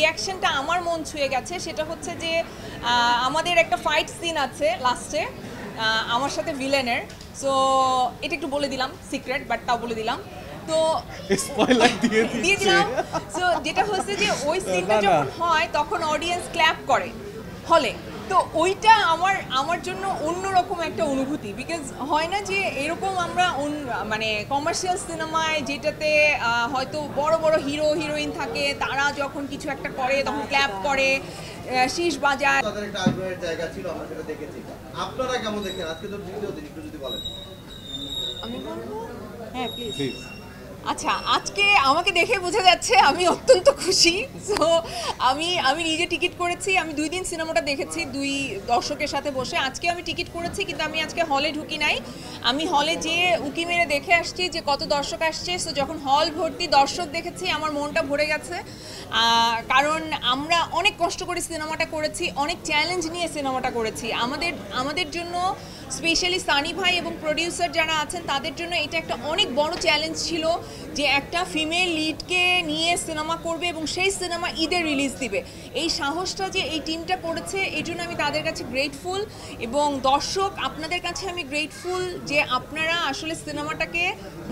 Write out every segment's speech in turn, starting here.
রিয়াকশনটা আমার মন ছুঁয়ে গেছে সেটা হচ্ছে যে আমাদের একটা ফাইট সিন আছে লাস্টে আমার সাথে ভিলেনের। সো এটা একটু বলে দিলাম, সিক্রেট বাট তাও বলে দিলাম। তো স্পয়লার দিয়ে দিলাম। সো যেটা হচ্ছে যে ওই সিনটা যখন হয় তখন অডিয়েন্স ক্ল্যাপ করে হলে। তো ওইটা আমার জন্য অন্যরকম একটা অনুভূতি, বিকজ হয় না যে এরকম আমরা মানে কমার্শিয়াল সিনেমায় যেটাতে হয়তো বড় বড় হিরো হিরোইন থাকে, তারা যখন কিছু একটা করে তখন ক্ল্যাপ করে, শীষ বাজায়। তাদের একটা আগ্রহের জায়গা ছিল, আমরা সেটা দেখেছি। আপনারা কেমন দেখেন আজকে? তো দ্বিতীয় দিন, একটু যদি বলেন। আমি বলবো হ্যাঁ প্লিজ। আচ্ছা, আজকে আমাকে দেখে বোঝা যাচ্ছে আমি অত্যন্ত খুশি। সো আমি নিজে টিকিট করেছি, আমি 2 দিন সিনেমাটা দেখেছি 2 দর্শকের সাথে বসে। আজকে আমি টিকিট করেছি কিন্তু আমি আজকে হলে ঢুকি নাই, আমি হলে যেয়ে উকি মেরে দেখে আসছি যে কত দর্শক আসছে। সো যখন হল ভর্তি দর্শক দেখেছি আমার মনটা ভরে গেছে, কারণ আমরা অনেক কষ্ট করে সিনেমাটা করেছি, অনেক চ্যালেঞ্জ নিয়ে সিনেমাটা করেছি। আমাদের জন্য স্পেশালি সানি ভাই এবং প্রডিউসার যারা আছেন তাদের জন্য এটা একটা অনেক বড় চ্যালেঞ্জ ছিল যে একটা ফিমেল লিডকে নিয়ে সিনেমা করবে এবং সেই সিনেমা ঈদে রিলিজ দিবে। এই সাহসটা যে এই টিমটা করেছে এই জন্য আমি তাদের কাছে গ্রেটফুল, এবং দর্শক আপনাদের কাছে আমি গ্রেটফুল যে আপনারা আসলে সিনেমাটাকে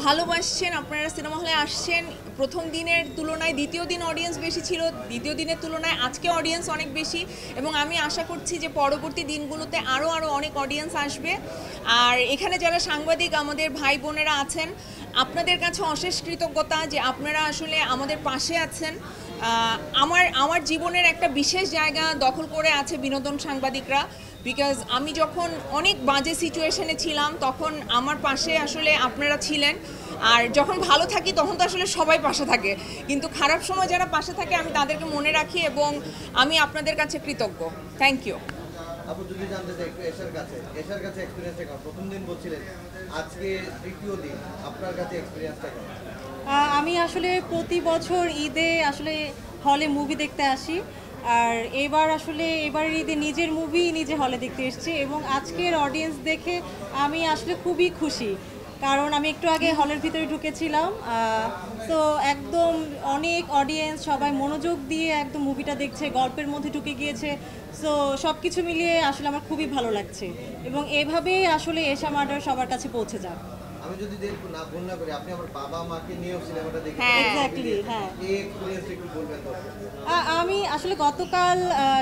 ভালোবাসছেন, আপনারা সিনেমা হলে আসছেন। প্রথম দিনের তুলনায় দ্বিতীয় দিন অডিয়েন্স বেশি ছিল, দ্বিতীয় দিনের তুলনায় আজকে অডিয়েন্স অনেক বেশি, এবং আমি আশা করছি যে পরবর্তী দিনগুলোতে আরও অনেক অডিয়েন্স আসবে। আর এখানে যারা সাংবাদিক আমাদের ভাই বোনেরা আছেন, আপনাদের কাছে অশেষ কৃতজ্ঞতা যে আপনারা আসলে আমাদের পাশে আছেন। আমার জীবনের একটা বিশেষ জায়গা দখল করে আছে বিনোদন সাংবাদিকরা, বিকজ আমি যখন অনেক বাজে সিচুয়েশনে ছিলাম তখন আমার পাশে আসলে আপনারা ছিলেন। আর যখন ভালো থাকি তখন তো আসলে সবাই পাশে থাকে, কিন্তু খারাপ সময় যারা পাশে থাকে আমি তাদেরকে মনে রাখি, এবং আমি আপনাদের কাছে কৃতজ্ঞ। Thank you. আপু যদি জানতে চাই একটু এশার কাছে এক্সপেরিয়েন্সটা কেমন? প্রথম দিন বলছিলেন, আজকে তৃতীয় দিন, আপনার কাছে এক্সপেরিয়েন্সটা কেমন? আমি আসলে প্রতি বছর ঈদে আসলে হলে মুভি দেখতে আসি, আর এবারের ঈদে নিজের মুভি নিজে হলে দেখতে এসেছি, এবং আজকের অডিয়েন্স দেখে আমি আসলে খুবই খুশি, কারণ আমি একটু আগে হলের ভিতরে ঢুকেছিলাম। তো একদম অনেক অডিয়েন্স, সবাই মনোযোগ দিয়ে একদম মুভিটা দেখছে, গল্পের মধ্যে ঢুকে গিয়েছে। সো সব কিছু মিলিয়ে আসলে আমার খুবই ভালো লাগছে, এবং এভাবেই আসলে এশা মার্ডার সবার কাছে পৌঁছে যাক। আমি যদি ভুল না করি, আপনি আমার বাবা মাকে নিয়েও সিনেমাটা দেখেছেন। হ্যাঁ, এক্স্যাক্টলি, হ্যাঁ। এই এক্সপেরিয়েন্সটা একটু বলবেন তো? আমি আসলে গতকাল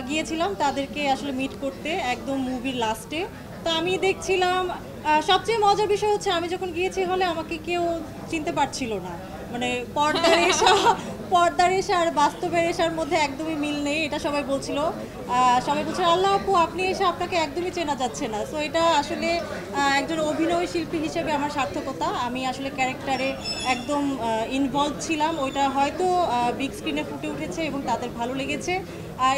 গিয়েছিলাম তাদেরকে আসলে মিট করতে একদম মুভির লাস্টে। তো আমি দেখছিলাম, সবচেয়ে মজার বিষয় হচ্ছে আমি যখন গিয়েছি হলে আমাকে কেউ চিনতে পারছিল না, মানে পর্দার এশা আর বাস্তবের এশার মধ্যে একদমই মিল নেই, এটা সবাই বলছিল। আল্লাহ আপু আপনি এসে আপনাকে একদমই চেনা যাচ্ছে না। সো এটা আসলে একজন অভিনয় শিল্পী হিসেবে আমার সার্থকতা, আমি আসলে ক্যারেক্টারে একদম ইনভলভ ছিলাম, ওইটা হয়তো বিগ স্ক্রিনে ফুটে উঠেছে এবং তাদের ভালো লেগেছে।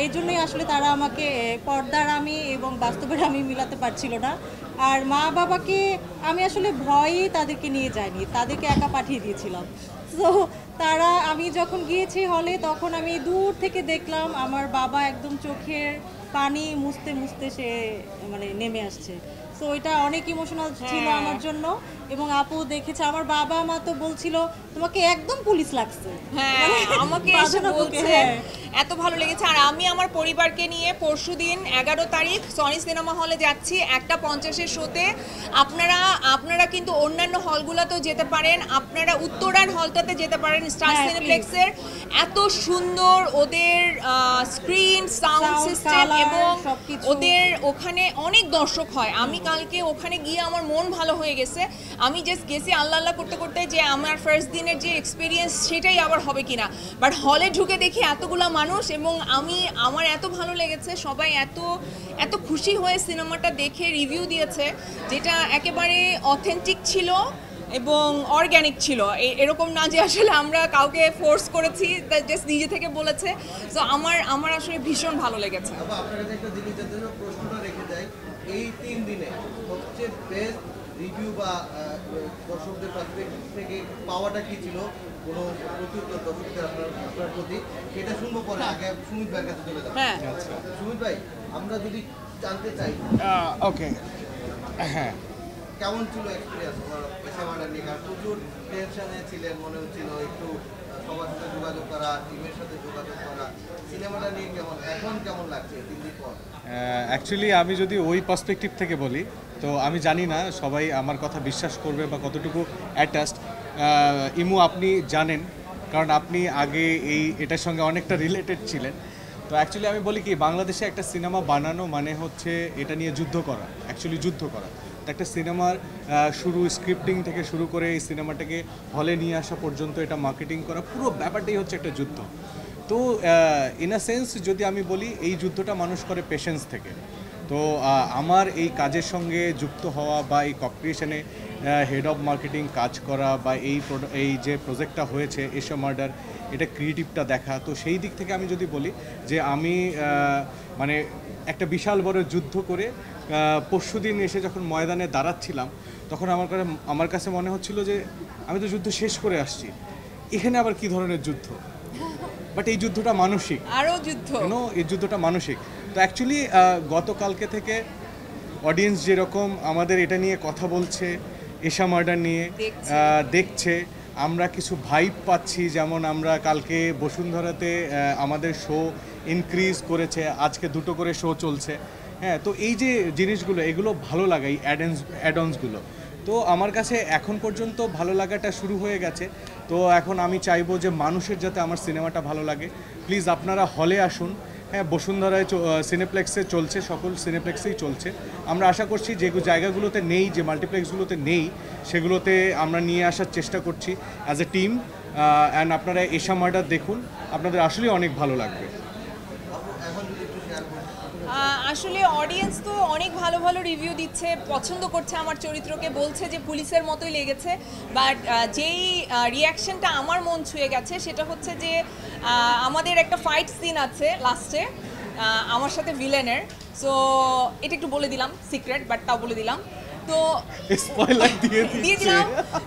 এই জন্যই আসলে তারা আমাকে পর্দার আমি এবং বাস্তবের আমি মিলাতে পারছিল না। আর মা বাবাকে আমি আসলে ভয়েই তাদেরকে নিয়ে যাইনি, তাদেরকে একা পাঠিয়ে দিয়েছিলাম। সো আমি যখন গিয়েছি হলে তখন আমি দূর থেকে দেখলাম আমার বাবা একদম চোখের পানি মুছতে মুছতে সে মানে নেমে আসছে। সো এটা অনেক ইমোশনাল ছিল আমার জন্য, এবং আপু দেখেছে আমার বাবা মা তো বলছিল তোমাকে একদম পুলিশ লাগছে। হ্যাঁ, আমাকে এসে বলছে এত ভালো লেগেছে। আর আমি আমার পরিবারকে নিয়ে পরশুদিন 11 তারিখ সনি সিনেমা হলে যাচ্ছি 1:50 শোতে। আপনারা কিন্তু অন্যান্য হলগুলোতেও যেতে পারেন, আপনারা উত্তরার হলটাতে যেতে পারেন, স্টার সিনেপ্লেক্সের। এত সুন্দর ওদের স্ক্রিন, সাউন্ড সিস্টেম, এবং ওদের ওখানে অনেক দর্শক হয়। আমি কালকে ওখানে গিয়ে আমার মন ভালো হয়ে গেছে। আমি জাস্ট গেছি আল্লাহ আল্লাহ করতে করতে যে আমার ফার্স্ট দিনের যে এক্সপিরিয়েন্স সেটাই আবার হবে কিনা, বাট হলে ঢুকে দেখি এতগুলা মানুষ, এবং আমার এত ভালো লেগেছে, সবাই এত খুশি হয়ে সিনেমাটা দেখে রিভিউ দিয়েছে, যেটা একেবারে অথেন্টিক ছিল এবং অর্গ্যানিক ছিল। এরকম না যে আসলে আমরা কাউকে ফোর্স করেছি, জাস্ট নিজে থেকে বলেছে। সো আমার আসলে ভীষণ ভালো লেগেছে। আপনার কাছে একটা জিনিস জানতে চাই, প্রশ্নটা রেখে যাই, এই 3 দিনে সবচেয়ে বেস্ট রিভিউ বা দর্শকদের কাছ থেকে পাওয়াটা কি ছিল? কোনো প্রত্যুত্তর দর্শকদের আপনার প্রতি, সেটা শুনবো পরে। আগে সুমিত ভাইয়ের কাছে চলে যাবো। হ্যাঁ, সুমিত ভাই, আমরা যদি জানতে চাই ওকে, হ্যাঁ, কেমন ছিল এক্সপিরিয়েন্স এশা মার্ডার নিয়ে? কারণ প্রচুর টেনশনে ছিলেন, মনে হচ্ছিল একটু সবার সাথে যোগাযোগ করা, টিমের সাথে যোগাযোগ করা, সিনেমা লাগছে 3 দিন পর? অ্যাকচুয়ালি আমি যদি ওই পার্সপেক্টিভ থেকে বলি, তো আমি জানি না সবাই আমার কথা বিশ্বাস করবে বা কতটুকু অ্যাটাচড। ইমু আপনি জানেন, কারণ আপনি আগে এটার সঙ্গে অনেকটা রিলেটেড ছিলেন। তো অ্যাকচুয়ালি আমি বলি কি, বাংলাদেশে একটা সিনেমা বানানো মানে হচ্ছে এটা নিয়ে যুদ্ধ করা, অ্যাকচুয়ালি যুদ্ধ করা। তো একটা সিনেমার শুরু, স্ক্রিপ্টিং থেকে শুরু করে এই সিনেমাটাকে হলে নিয়ে আসা পর্যন্ত এটা মার্কেটিং করা, পুরো ব্যাপারটাই হচ্ছে একটা যুদ্ধ। তো ইন আ সেন্স যদি আমি বলি, এই যুদ্ধটা মানুষ করে পেশেন্স থেকে। তো আমার এই কাজের সঙ্গে যুক্ত হওয়া বা এই কর্পোরেশনে হেড অফ মার্কেটিং কাজ করা বা এই যে প্রজেক্টটা হয়েছে এশিয়া মার্ডার, এটা ক্রিয়েটিভটা দেখা, তো সেই দিক থেকে আমি যদি বলি যে আমি মানে একটা বিশাল বড় যুদ্ধ করে পরশুদিন এসে যখন ময়দানে দাঁড়াচ্ছিলাম, তখন আমার কাছে মনে হচ্ছিল যে আমি তো যুদ্ধ শেষ করে আসছি, এখানে আবার কি ধরনের যুদ্ধ। বাট এই যুদ্ধটা মানসিক, আরও যুদ্ধ, এই যুদ্ধটা মানসিক। তো অ্যাকচুয়ালি গতকালকে থেকে অডিয়েন্স যেরকম আমাদের এটা নিয়ে কথা বলছে, এশিয়া মার্ডার নিয়ে দেখছে, আমরা কিছু ভাইব পাচ্ছি। যেমন আমরা কালকে বসুন্ধরাতে আমাদের শো ইনক্রিজ করেছে, আজকে 2টো করে শো চলছে। হ্যাঁ, তো এই যে জিনিসগুলো, এগুলো ভালো লাগে, এই অ্যাডঅনসগুলো। তো আমার কাছে এখন পর্যন্ত ভালো লাগাটা শুরু হয়ে গেছে। তো এখন আমি চাইবো যে মানুষের যাতে আমার সিনেমাটা ভালো লাগে। প্লিজ আপনারা হলে আসুন। হ্যাঁ, বসুন্ধরায় সিনেপ্লেক্সে চলছে, সকল সিনেপ্লেক্সেই চলছে। আমরা আশা করছি যে জায়গাগুলোতে নেই, যে মাল্টিপ্লেক্সগুলোতে নেই, সেগুলোতে আমরা নিয়ে আসার চেষ্টা করছি অ্যাজ এ টিম। অ্যান্ড আপনারা এশিয়া মার্ডার দেখুন, আপনাদের আসলেই অনেক ভালো লাগবে। আসলে অডিয়েন্স তো অনেক ভালো ভালো রিভিউ দিচ্ছে, পছন্দ করছে আমার চরিত্রকে, বলছে যে পুলিশের মতোই লেগেছে। বাট যেই রিয়াকশনটা আমার মন ছুঁয়ে গেছে সেটা হচ্ছে যে আমাদের একটা ফাইট সিন আছে লাস্টে আমার সাথে ভিলেনের। সো এটা একটু বলে দিলাম, সিক্রেট, বাট তাও বলে দিলাম। তো স্পয়লার দিয়ে দিলাম।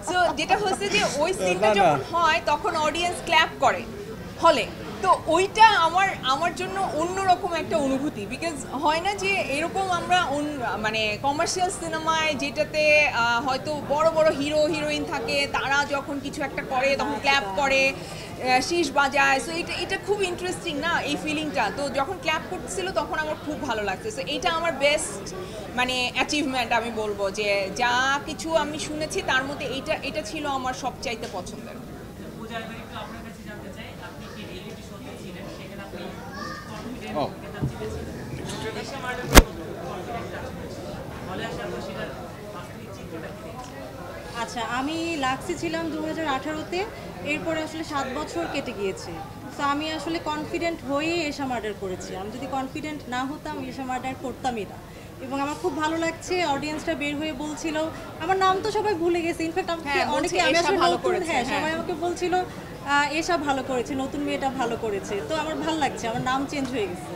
সো যেটা হচ্ছে যে ওই সিনটা যখন হয় তখন অডিয়েন্স ক্ল্যাপ করে হলে। তো ওইটা আমার জন্য অন্যরকম একটা অনুভূতি, বিকজ হয় না যে এরকম আমরা মানে কমার্শিয়াল সিনেমায় যেটাতে হয়তো বড় বড় হিরো হিরোইন থাকে, তারা যখন কিছু একটা করে তখন ক্ল্যাপ করে, শীষ বাজায়। সো এটা খুব ইন্টারেস্টিং না, এই ফিলিংটা। তো যখন ক্ল্যাপ করতেছিল তখন আমার খুব ভালো লাগছে। সো এইটা আমার বেস্ট মানে অ্যাচিভমেন্ট আমি বলবো, যে যা কিছু আমি শুনেছি তার মধ্যে এটা ছিল আমার সবচাইতে পছন্দের। আচ্ছা, আমি লাক্সি ছিলাম 2018-তে, এরপরে আসলে 7 বছর কেটে গিয়েছে। তো আমি আসলে কনফিডেন্ট হয়েই এশিয়া মার্ডার করেছি। আমি যদি কনফিডেন্ট না হতাম, এশিয়া মার্ডার করতামই না। এবং আমার খুব ভালো লাগছে, অডিয়েন্সটা বের হয়ে বলছিল, আমার নাম তো সবাই ভুলে গেছে, ইনফ্যাক্ট অনেকে আমি আসলে নতুন, সবাই আমাকে বলছিল এসব ভালো করেছে, নতুন মেয়েটা ভালো করেছে। তো আমার ভালো লাগছে, আমার নাম চেঞ্জ হয়ে গেছে।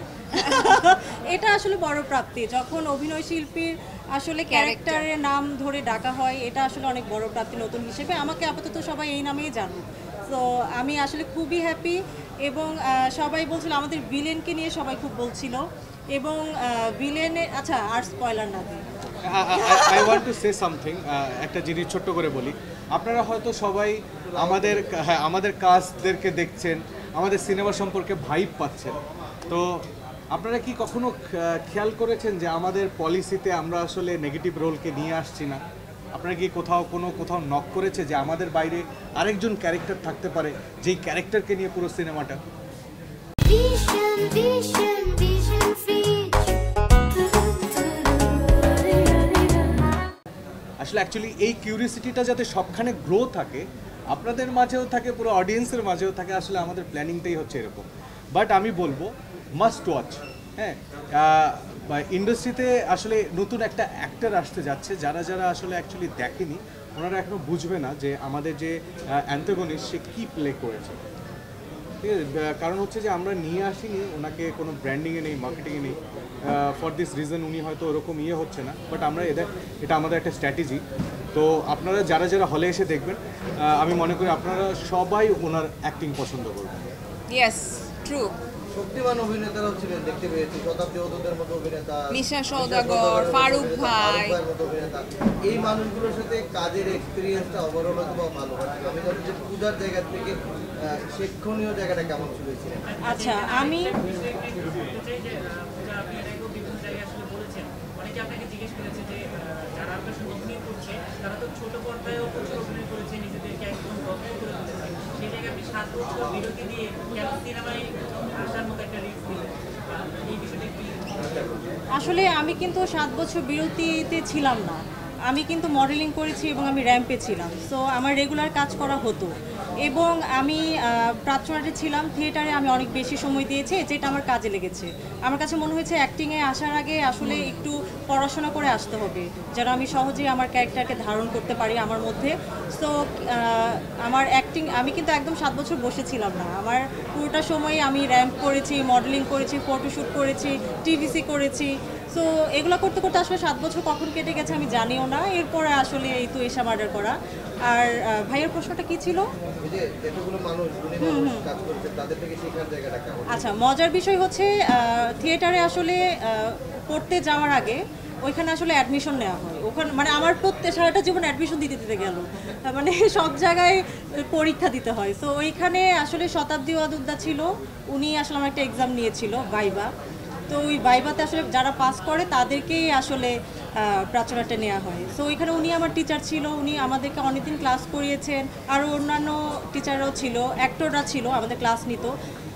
এটা আসলে বড় প্রাপ্তি, যখন অভিনয় শিল্পীর আসলে ক্যারেক্টারের নাম ধরে ডাকা হয়, এটা আসলে অনেক বড় প্রাপ্তি নতুন হিসেবে। আমাকে আপাতত সবাই এই নামেই জানুক। তো আমি আসলে খুবই হ্যাপি। এবং সবাই বলছিল, আমাদের ভিলেনকে নিয়ে সবাই খুব বলছিল। এবং ভিলেনের, আচ্ছা আর স্পয়লার না দিই, I want to say something. একটা জিনিস ছোট্ট করে বলি, আপনারা হয়তো সবাই আমাদের কাজদেরকে দেখছেন, আমাদের সিনেমা সম্পর্কে ভাইব পাচ্ছেন। তো আপনারা কি কখনো খেয়াল করেছেন যে আমাদের পলিসিতে আমরা আসলে নেগেটিভ রোলকে নিয়ে আসছি না? আপনারা কি কোথাও নক করেছে যে আমাদের বাইরে আরেকজন ক্যারেক্টার থাকতে পারে, যেই ক্যারেক্টারকে নিয়ে পুরো সিনেমাটা? আসলে অ্যাকচুয়ালি এই কিউরিয়াসিটিটা যাতে সবখানে গ্রো থাকে, আপনাদের মাঝেও থাকে, পুরো অডিয়েন্সের মাঝেও থাকে, আসলে আমাদের প্ল্যানিংটাই হচ্ছে এরকম। বাট আমি বলবো মাস্ট ওয়াচ। হ্যাঁ, ইন্ডাস্ট্রিতে আসলে নতুন একটা অ্যাক্টর আসতে যাচ্ছে, যারা আসলে অ্যাকচুয়ালি দেখেনি, ওনারা এখনও বুঝবে না যে আমাদের যে অ্যান্টাগনিস্ট সে কী প্লে করেছে। ঠিক আছে, কারণ হচ্ছে যে আমরা নিয়ে আসিনি ওনাকে কোনো ব্র্যান্ডিংয়ে নেই, মার্কেটিংয়ে নেই। ফর দিস রিজন উনি হয়তো ওরকম হচ্ছে না, বাট আমরা এটা আমাদের একটা স্ট্র্যাটেজি। তো আপনারা যারা হলে এসে দেখবেন, আমি মনে করি আপনারা সবাই ওনার অ্যাক্টিং পছন্দ করবেন। Yes, true. শক্তিমান অভিনেতারাও ছিলেন, দেখতে পেয়েছি শতাব্দী ওদের মতো অভিনেতা, মিশা সওদাগর, ফারুক ভাই, মতো অভিনেতা। এই মানুষগুলোর সাথে কাজের এক্সপিরিয়েন্সটা ওভারঅল হয়তো ভালো। আমি জানি যে পূজার জায়গা থেকে শিক্ষণীয় জায়গাটা কেমন ছিল? আচ্ছা, আমি বলতে চাই যে পূজা, আপনি এর আগেও বিভিন্ন জায়গায় আসলে বলেছেন, অনেকে আপনাকে জিজ্ঞেস করেছে যে যারা আপনার সঙ্গে অভিনয় করছে তারা তো ছোট পর্দায়ও প্রচুর অভিনয় করেছে, নিজেদেরকে একদম গল্প করে তুলেছে, সেই জায়গায় আপনি 7 বছর বিরতি দিয়ে কেন সিনেমায় আসার মতো একটা রিস্ক দিলেন, এই বিষয়টা কি? আসলে আমি কিন্তু 7 বছর বিরতিতে ছিলাম না। আমি কিন্তু মডেলিং করেছি এবং আমি র্যাম্পে ছিলাম, সো আমার রেগুলার কাজ করা হতো। এবং আমি প্রাচ্যনাটে ছিলাম, থিয়েটারে আমি অনেক বেশি সময় দিয়েছি, যেটা আমার কাজে লেগেছে। আমার কাছে মনে হয়েছে অ্যাক্টিংয়ে আসার আগে আসলে একটু পড়াশোনা করে আসতে হবে, যেন আমি সহজেই আমার ক্যারেক্টারকে ধারণ করতে পারি আমার মধ্যে। সো আমার অ্যাক্টিং, আমি কিন্তু একদম 7 বছর বসেছিলাম না। আমার পুরোটা সময় আমি র্যাম্প করেছি, মডেলিং করেছি, ফটোশ্যুট করেছি, টিভিসি করেছি। সো এগুলো করতে করতে আসলে 7 বছর কখন কেটে গেছে আমি জানিও না। এরপরে আসলে এই তো এসা মার্ডার করা। আর ভাইয়ের প্রশ্নটা কি ছিল? এই যে এতগুলো মানুষ গুণী মানুষ কাজ করছে, তাদের থেকে শেখার জায়গাটা কেমন? আচ্ছা, মজার বিষয় হচ্ছে থিয়েটারে আসলে পড়তে যাওয়ার আগে ওইখানে আসলে অ্যাডমিশন নেওয়া হয়। ওখানে মানে আমার সারাটা জীবন অ্যাডমিশন দিতে দিতে গেল, মানে সব জায়গায় পরীক্ষা দিতে হয়। সো ওইখানে আসলে শতাব্দী ওয়াদুদ্দা ছিল, উনি আসলে আমার একটা এক্সাম নিয়েছিল ভাইবা। তো ওই ভাইভাতে আসলে যারা পাস করে তাদেরকেই আসলে প্রাচ্যনাটে নেওয়া হয়। সো ওইখানে উনি আমার টিচার ছিল, উনি আমাদেরকে অনেকদিন ক্লাস করিয়েছেন। আরও অন্যান্য টিচাররাও ছিল, অ্যাক্টররা ছিল, আমাদের ক্লাস নিত।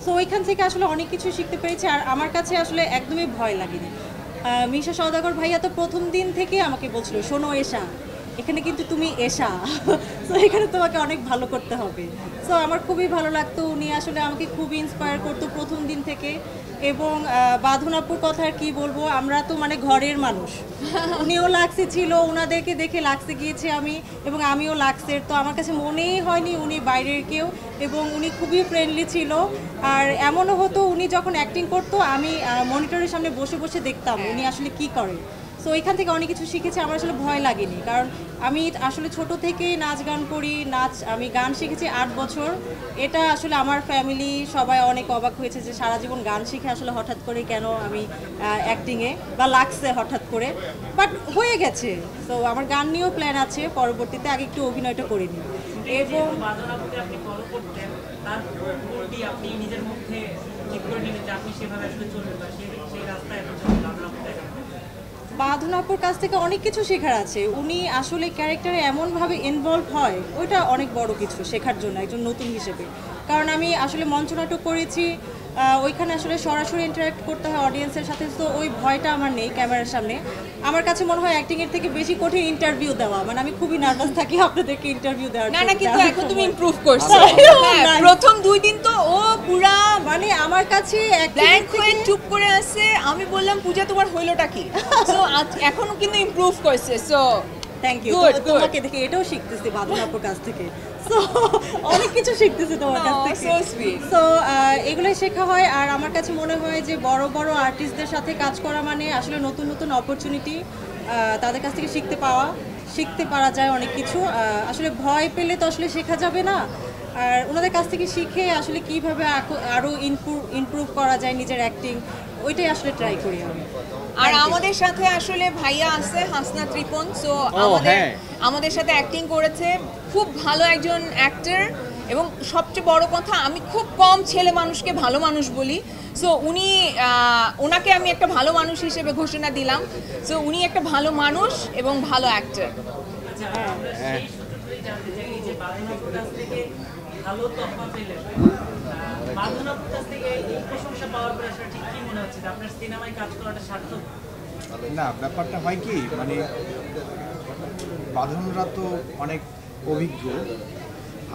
সো ওইখান থেকে আসলে অনেক কিছু শিখতে পেরেছি। আর আমার কাছে আসলে একদমই ভয় লাগেনি। মিশা সওদাগর ভাইয়া তো প্রথম দিন থেকে আমাকে বলছিল, শোনো এশা, এখানে কিন্তু তুমি এশা, তো এখানে তোমাকে অনেক ভালো করতে হবে। সো আমার খুবই ভালো লাগতো, উনি আসলে আমাকে খুবই ইন্সপায়ার করতো প্রথম দিন থেকে। এবং বাঁধন আপুর কথা আর কি বলবো, আমরা তো মানে ঘরের মানুষ। উনিও লাক্সে ছিল, ওনাদেরকে দেখে লাক্সে গিয়েছি আমি, এবং আমিও লাক্সের। তো আমার কাছে মনেই হয়নি উনি বাইরের কেউ, এবং উনি খুবই ফ্রেন্ডলি ছিল। আর এমনও হতো উনি যখন অ্যাক্টিং করতো, আমি মনিটরের সামনে বসে বসে দেখতাম উনি আসলে কি করে। সো এখান থেকে অনেক কিছু শিখেছি, আমার আসলে ভয় লাগেনি। কারণ আমি আসলে ছোট থেকেই নাচ গান করি, আমি গান শিখেছি 8 বছর। এটা আসলে আমার ফ্যামিলি সবাই অনেক অবাক হয়েছে যে সারা জীবন গান শিখে আসলে হঠাৎ করে কেন আমি অ্যাক্টিংয়ে বা লাগছে হঠাৎ করে, বাট হয়ে গেছে। তো আমার গান নিয়েও প্ল্যান আছে পরবর্তীতে, আগে একটু অভিনয়টা করে নিই। এবং বাদনাপুকে আপনি ফলো করতেন, তার কোনটি আপনি নিজের মধ্যে ঠিক করে নিলেন যে আপনি সেভাবে আসলে চলবেন, বা সেই রাস্তায় এখন চলবেন বাদনাপুর দেখা? বাঁধন আপুর কাছ থেকে অনেক কিছু শেখার আছে। উনি আসলে ক্যারেক্টারে এমনভাবে ইনভলভ হয়, ওইটা অনেক বড় কিছু শেখার জন্য একজন নতুন হিসেবে। কারণ আমি আসলে মঞ্চনাটক করেছি, ওইখানে আসলে সরাসরি ইন্টারাক্ট করতে হয় অডিয়েন্সের সাথে। তো ওই ভয়টা আমার নেই ক্যামেরার সামনে। আমার কাছে মনে হয় অ্যাক্টিংয়ের থেকে বেশি কঠিন ইন্টারভিউ দেওয়া, মানে আমি খুবই নার্ভাস থাকি আপনাদেরকে ইন্টারভিউ দেওয়ার না জন্য। না, কিন্তু এখন তুমি ইমপ্রুভ করছো। হ্যাঁ, প্রথম 2 দিন তো ও পুরা মানে আমার কাছে ব্ল্যাঙ্ক হয়ে চুপ করে আছে। আমি বললাম পূজা তোমার হইলোটা কি? সো এখনো কিন্তু ইমপ্রুভ করছে। So thank you. Good, good. তোমাকে দেখে এটাও শিখতেছি বাঁধন আপুর কাছ থেকে। সো অনেক কিছু শিখতেছি তোমার কাছ Oh, থেকে। so sweet. সো এগুলোই শেখা হয়। আর আমার কাছে মনে হয় যে বড় বড় আর্টিস্টদের সাথে কাজ করা মানে আসলে নতুন নতুন অপরচুনিটি, তাদের কাছ থেকে শিখতে পারা যায় অনেক কিছু। আসলে ভয় পেলে তো আসলে শেখা যাবে না। আর ওনাদের কাছ থেকে শিখে আসলে কীভাবে আরও ইমপ্রুভ করা যায় নিজের অ্যাক্টিং, ওইটাই আসলে ট্রাই করি আমি। আর আমাদের সাথে আসলে ভাইয়া আছে হাসনা ত্রিপন। সো হ্যাঁ। আমাদের সাথে অ্যাক্টিং করেছে, খুব ভালো একজন অ্যাক্টর। এবং সবচেয়ে বড় কথা, আমি খুব কম ছেলে মানুষকে ভালো মানুষ বলি। সো ওনাকে আমি একটা ভালো মানুষ হিসেবে ঘোষণা দিলাম। সো উনি একটা ভালো মানুষ এবং ভালো অ্যাক্টর। আচ্ছা, আমরা সেই সূত্র ধরেই জানতে চাই এই যে বাদনাপুর কাছ থেকে ভালো তফা পেলেন, বাদনাপুর কাছ থেকে এই প্রশংসা পাওয়ার পরে আসলে ঠিক কি মনে হচ্ছে যে আপনার সিনেমায় কাজ করাটা সার্থক? না, ব্যাপারটা হয় কি, মানে বাঁধনরা তো অনেক অভিজ্ঞ,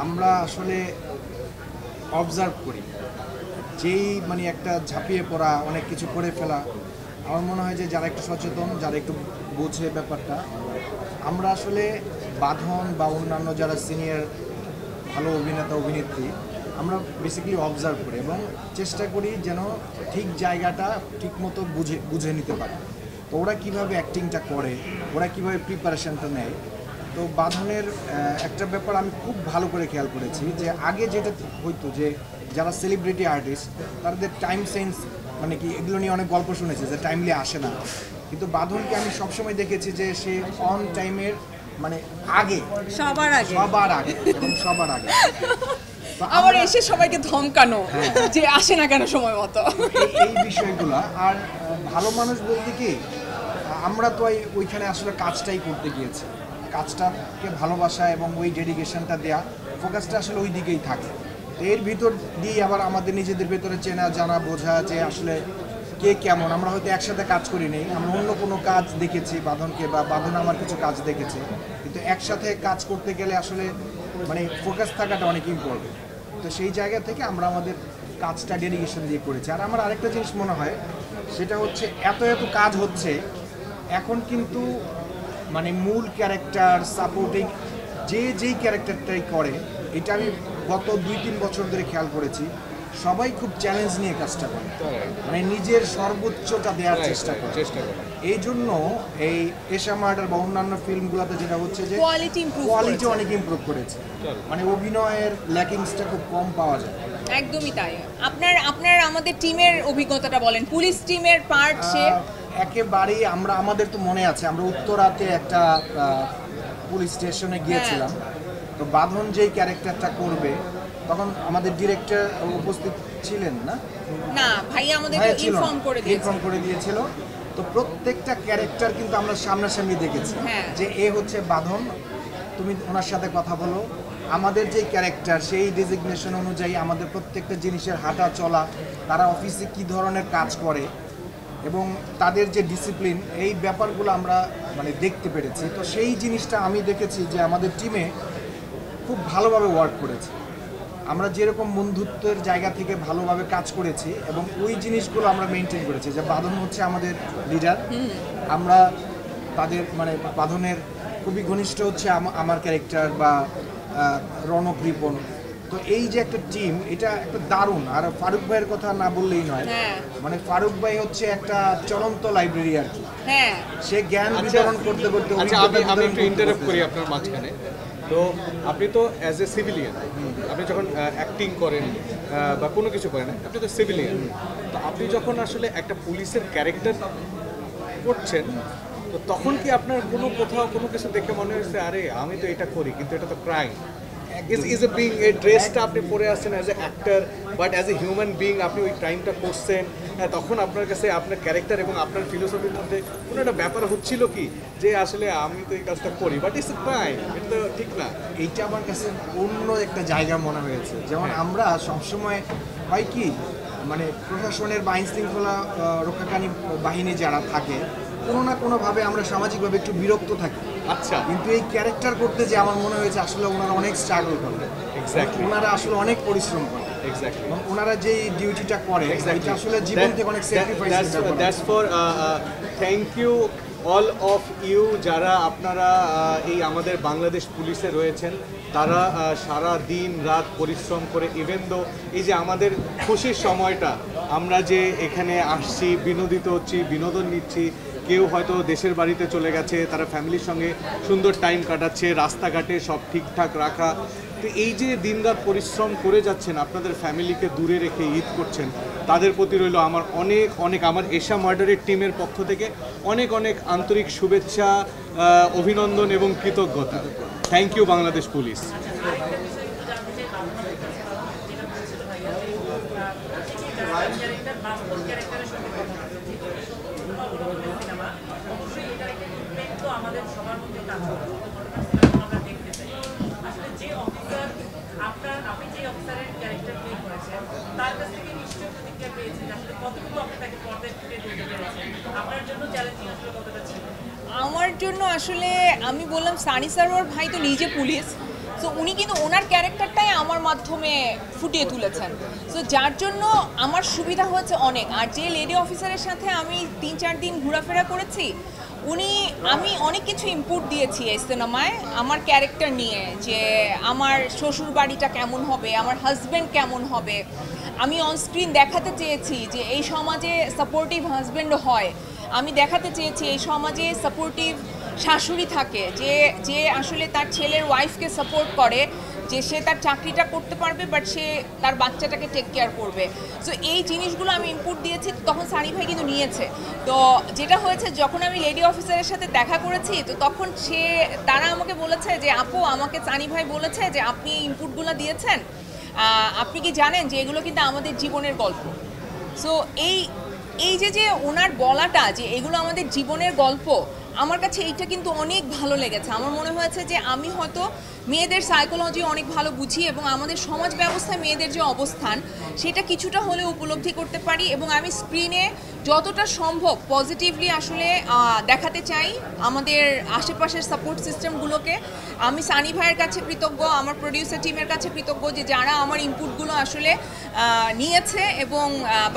আমরা আসলে অবজার্ভ করি, যেই মানে একটা ঝাঁপিয়ে পড়া, অনেক কিছু করে ফেলা। আমার মনে হয় যে যারা একটু সচেতন, যারা একটু বোঝে ব্যাপারটা, আমরা আসলে বাঁধন বা অন্যান্য যারা সিনিয়র ভালো অভিনেতা অভিনেত্রী, আমরা বেসিক্যালি অবজার্ভ করি এবং চেষ্টা করি যেন ঠিক জায়গাটা ঠিক মতো বুঝে নিতে পারে। তো ওরা কীভাবে অ্যাক্টিংটা করে, ওরা কীভাবে প্রিপারেশনটা নেয়। তো বাঁধনের একটা ব্যাপার আমি খুব ভালো করে খেয়াল করেছি যে আগে যেটা হইতো যে যারা সেলিব্রিটি আর্টিস্ট তাদের টাইম সেন্স, মানে কি এগুলো নিয়ে অনেক গল্প শুনেছি যে টাইমলি আসে না, কিন্তু বাঁধনকে আমি সবসময় দেখেছি যে সে অন টাইমের মানে আগে, সবার আগে এবং সবার আগে। আবার এসে সবাইকে ধমকানো যে আসে না কেন সময় মতো। এই বিষয়গুলা আর ভালো মানুষ বলতে কি আমরা তো ওইখানে আসলে কাজটাই করতে গিয়েছি, কাজটাকে ভালোবাসা এবং ওই ডেডিকেশনটা দেয়া, ফোকাসটা আসলে ওই দিকেই থাকে। তো এর ভিতর দিয়ে আবার আমাদের নিজেদের ভেতরে চেনা জানা বোঝা যে আসলে কে কেমন। আমরা হয়তো একসাথে কাজ করি নেই, আমরা অন্য কোনো কাজ দেখেছি বাঁধনকে বা বাঁধন আমার কিছু কাজ দেখেছে, কিন্তু একসাথে কাজ করতে গেলে আসলে মানে ফোকাস থাকাটা অনেক ইম্পর্টেন্ট। তো সেই জায়গা থেকে আমরা আমাদের কাজটা ডেডিকেশন দিয়ে করেছি। আর আমার আরেকটা জিনিস মনে হয় সেটা হচ্ছে এত কাজ হচ্ছে এখন, কিন্তু মানে মূল ক্যারেক্টার সাপোর্টিং যেই ক্যারেক্টারটাই করে, এটা আমি গত 2-3 বছর ধরে খেয়াল করেছি, সবাই খুব চ্যালেঞ্জ নিয়ে কাজটা করে, মানে নিজের সর্বোচ্চটা দেওয়ার চেষ্টা করে। এই জন্য এই এশা মার্ডার বা অন্যান্য ফিল্মগুলোতে যেটা হচ্ছে যে কোয়ালিটি অনেক ইমপ্রুভ করেছে, মানে অভিনয়ের ল্যাকিংসটা খুব কম পাওয়া যায়। একদমই তাই। আপনার আমাদের টিমের অভিজ্ঞতাটা বলেন, পুলিশ টিমের পার্ট সে একেবারেই আমাদের তো মনে আছে আমরা উত্তরাতে একটা পুলিশ স্টেশনে গিয়েছিলাম। তো বাঁধন যেই ক্যারেক্টারটা করবে তখন আমাদের ডিরেক্টর উপস্থিত ছিলেন না, ভাইয়া আমাদের ইনফর্ম করে দিয়েছিল। তো প্রত্যেকটা ক্যারেক্টার কিন্তু আমরা সামনাসামনি দেখেছি যে এ হচ্ছে বাঁধন, তুমি ওনার সাথে কথা বলো। আমাদের যে ক্যারেক্টার সেই ডেজিগনেশন অনুযায়ী আমাদের প্রত্যেকটা জিনিসের হাঁটা চলা, তারা অফিসে কি ধরনের কাজ করে এবং তাদের যে ডিসিপ্লিন, এই ব্যাপারগুলো আমরা মানে দেখতে পেরেছি। তো সেই জিনিসটা আমি দেখেছি যে আমাদের টিমে খুব ভালোভাবে ওয়ার্ক করেছে। আমরা যেরকম বন্ধুত্বের জায়গা থেকে ভালোভাবে কাজ করেছি এবং ওই জিনিসগুলো আমরা মেনটেন করেছি। যে বাঁধন হচ্ছে আমাদের লিডার, আমরা তাদের মানে বাঁধনের খুবই ঘনিষ্ঠ হচ্ছে আমার ক্যারেক্টার বা রণক রিপন। তো এই যে একটা টিম, এটা একটা দারুণ। আর ফারুক ভাইয়ের কথা না বললেই নয়, মানে ফারুক ভাই হচ্ছে একটা চলন্ত লাইব্রেরি আর কি। সে জ্ঞান বিতরণ করতে করতে। আমি একটু ইন্টারাপ্ট করি আপনার মাঝখানে। তো আপনি তো অ্যাজ এ সিভিলিয়ান, আপনি যখন অ্যাক্টিং করেন বা কোনো কিছু করেন, আপনি তো সিভিলিয়ান। তো আপনি যখন আসলে একটা পুলিশের ক্যারেক্টার করছেন, তো তখন কি আপনার কোথাও কোনো কিছু দেখে মনে হয়েছে আরে আমি তো এটা করি কিন্তু এটা তো crime? is a being a ড্রেসটা আপনি পরে আসছেন as a actor, but as a human being আপনি ওই ক্রাইমটা করছেন, তখন আপনার কাছে আপনার ক্যারেক্টার এবং আপনার ফিলোসফির মধ্যে কোনো একটা ব্যাপার হচ্ছিল কি যে আসলে আমি তো এই কাজটা করি বাট ইটস এ ক্রাইম, এটা তো ঠিক না? এইটা আমার কাছে অন্য একটা জায়গা মনে হয়েছে। যেমন আমরা সবসময় হয় কি, মানে প্রশাসনের বা আইন শৃঙ্খলা রক্ষাকারী বাহিনী যারা থাকে, কোনো না কোনোভাবে আমরা সামাজিকভাবে একটু বিরক্ত থাকি। আচ্ছা, কিন্তু এই ক্যারেক্টার করতে যে আমার মনে হয়েছে আসলে ওনারা অনেক স্ট্রাগল করে, এক্স্যাক্টলি ওনারা আসলে অনেক পরিশ্রম করে, এক্স্যাক্টলি ওনারা যে ডিউটিটা করে এটা আসলে জীবন থেকে অনেক sacrifice. That's for thank you all of you যারা আপনারা এই আমাদের বাংলাদেশ পুলিশে রয়েছেন। তারা সারা দিন রাত পরিশ্রম করে, ইভেন দো এই যে আমাদের খুশির সময়টা আমরা যে এখানে আসছি, বিনোদিত হচ্ছি, বিনোদন নিচ্ছি, কেউ হয়তো দেশের বাড়িতে চলে গেছে, তারা ফ্যামিলির সঙ্গে সুন্দর টাইম কাটাচ্ছে, রাস্তাঘাটে সব ঠিকঠাক রাখা। তো এই যে দিনরাত পরিশ্রম করে যাচ্ছেন, আপনাদের ফ্যামিলিকে দূরে রেখে ঈদ করছেন, তাদের প্রতি রইল আমার অনেক আমার এশা মার্ডারের টিমের পক্ষ থেকে অনেক আন্তরিক শুভেচ্ছা, অভিনন্দন এবং কৃতজ্ঞতা। Thank you Bangladesh police. আমাদের সবার মধ্যে কাজ করে আমরা দেখতে চাই আসলে যে অফিসার আপনি যে অফিসারের ক্যারেক্টার প্লে করেছেন তার কাছ থেকে নিশ্চয়ই প্রতিক্রিয়া পেয়েছেন আসলে কতটুকু আপনি তাকে পর্দায় ফুটিয়ে তুলতে পেরেছেন, আপনার জন্য চ্যালেঞ্জিং আসলে কতটা ছিল? আমার জন্য আসলে আমি বললাম সানি সারোয়ার ভাই তো নিজে পুলিশ, সো উনি কিন্তু ওনার ক্যারেক্টারটাই আমার মাধ্যমে ফুটিয়ে তুলেছেন। সো যার জন্য আমার সুবিধা হয়েছে অনেক। আর যে লেডি অফিসারের সাথে আমি 3-4 দিন ঘোরাফেরা করেছি, আমি অনেক কিছু ইনপুট দিয়েছি এই সিনেমায় আমার ক্যারেক্টার নিয়ে, যে আমার শ্বশুর বাড়িটা কেমন হবে, আমার হাজব্যান্ড কেমন হবে। আমি অনস্ক্রিন দেখাতে চেয়েছি যে এই সমাজে সাপোর্টিভ হাজব্যান্ডও হয়, আমি দেখাতে চেয়েছি এই সমাজে সাপোর্টিভ শাশুড়ি থাকে, যে আসলে তার ছেলের ওয়াইফকে সাপোর্ট করে, যে সে তার চাকরিটা করতে পারবে বাট সে তার বাচ্চাটাকে টেক কেয়ার করবে। সো এই জিনিসগুলো আমি ইনপুট দিয়েছি, তখন সানি ভাই কিন্তু নিয়েছে। তো যেটা হয়েছে, যখন আমি লেডি অফিসারের সাথে দেখা করেছি, তো তখন তারা আমাকে বলেছে যে আপু, আমাকে সানি ভাই বলেছে যে আপনি এই ইনপুটগুলো দিয়েছেন, আপনি কি জানেন যে এগুলো কিন্তু আমাদের জীবনের গল্প। সো এই যে ওনার বলাটা যে এগুলো আমাদের জীবনের গল্প, আমার কাছে এইটা কিন্তু অনেক ভালো লেগেছে। আমার মনে হয়েছে যে আমি হয়তো মেয়েদের সাইকোলজি অনেক ভালো বুঝি এবং আমাদের সমাজ ব্যবস্থায় মেয়েদের যে অবস্থান সেটা কিছুটা হলে উপলব্ধি করতে পারি, এবং আমি স্ক্রিনে যতটা সম্ভব পজিটিভলি আসলে দেখাতে চাই আমাদের আশেপাশের সাপোর্ট সিস্টেমগুলোকে। আমি সানি ভাইয়ের কাছে কৃতজ্ঞ, আমার প্রডিউসার টিমের কাছে কৃতজ্ঞ যে যারা আমার ইনপুটগুলো আসলে নিয়েছে এবং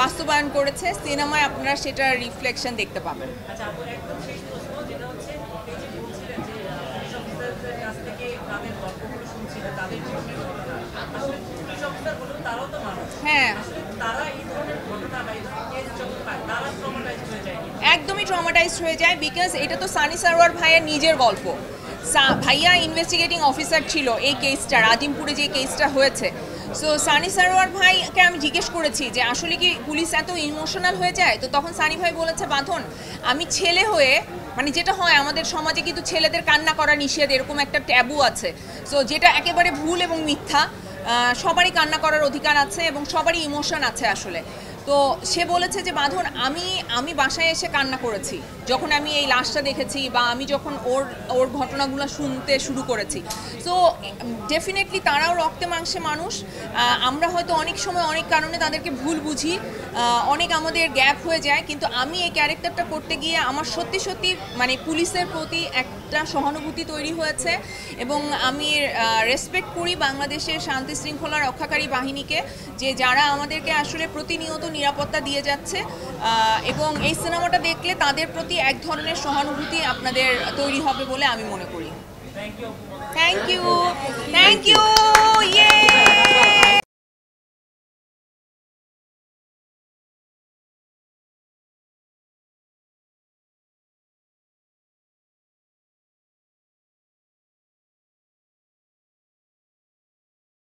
বাস্তবায়ন করেছে। সিনেমায় আপনারা সেটার রিফ্লেকশন দেখতে পাবেন। আচ্ছা আপু, একদম শেষ প্রশ্ন, যেটা হচ্ছে এই যে বলছিলেন যে পুলিশ অফিসারদের কাছ থেকে তাদের গল্পগুলো শুনছিলেন, তাদের জীবনের ঘটনা। আসলে পুলিশ অফিসার বলুন, তারাও তো মানুষ। হ্যাঁ, আসলে তারা এই ধরনের ঘটনা বা এই ধরনের কেস যখন পায়, তারা ট্রমাটাইজড হয়ে যায়। একদমই ট্রমাটাইজড হয়ে যায়, বিকজ এটা তো সানি সারোয়ার ভাইয়ের নিজের গল্প। ভাইয়া ইনভেস্টিগেটিং অফিসার ছিল এই কেসটা, আজিমপুরে যে কেসটা হয়েছে। সো সানি সারোয়ার ভাইকে আমি জিজ্ঞেস করেছি যে আসলে কি পুলিশ এত ইমোশনাল হয়ে যায়? তো তখন সানি ভাই বলেছে, বাঁধন আমি ছেলে হয়ে, মানে যেটা হয় আমাদের সমাজে কিন্তু ছেলেদের কান্না করা নিষেধ, এরকম একটা ট্যাবু আছে। সো যেটা একেবারে ভুল এবং মিথ্যা। সবারই কান্না করার অধিকার আছে এবং সবারই ইমোশন আছে আসলে। তো সে বলেছে যে বাঁধন আমি বাসায় এসে কান্না করেছি যখন আমি এই লাশটা দেখেছি, বা আমি যখন ওর ঘটনাগুলো শুনতে শুরু করেছি। সো ডেফিনেটলি তারাও রক্তে মাংসে মানুষ। আমরা হয়তো অনেক সময় অনেক কারণে তাদেরকে ভুল বুঝি, অনেক আমাদের গ্যাপ হয়ে যায়, কিন্তু আমি এই ক্যারেক্টারটা করতে গিয়ে আমার সত্যি সত্যি মানে পুলিশের প্রতি একটা সহানুভূতি তৈরি হয়েছে, এবং আমি রেসপেক্ট করি বাংলাদেশের শান্তি শৃঙ্খলা রক্ষাকারী বাহিনীকে, যে যারা আমাদেরকে আসলে প্রতিনিয়ত নিরাপত্তা দিয়ে যাচ্ছে। এবং এই সিনেমাটা দেখলে তাদের প্রতি এক ধরনের সহানুভূতি আপনাদের তৈরি হবে বলে আমি মনে করি। থ্যাংক ইউ, থ্যাংক ইউ, ইয়ে।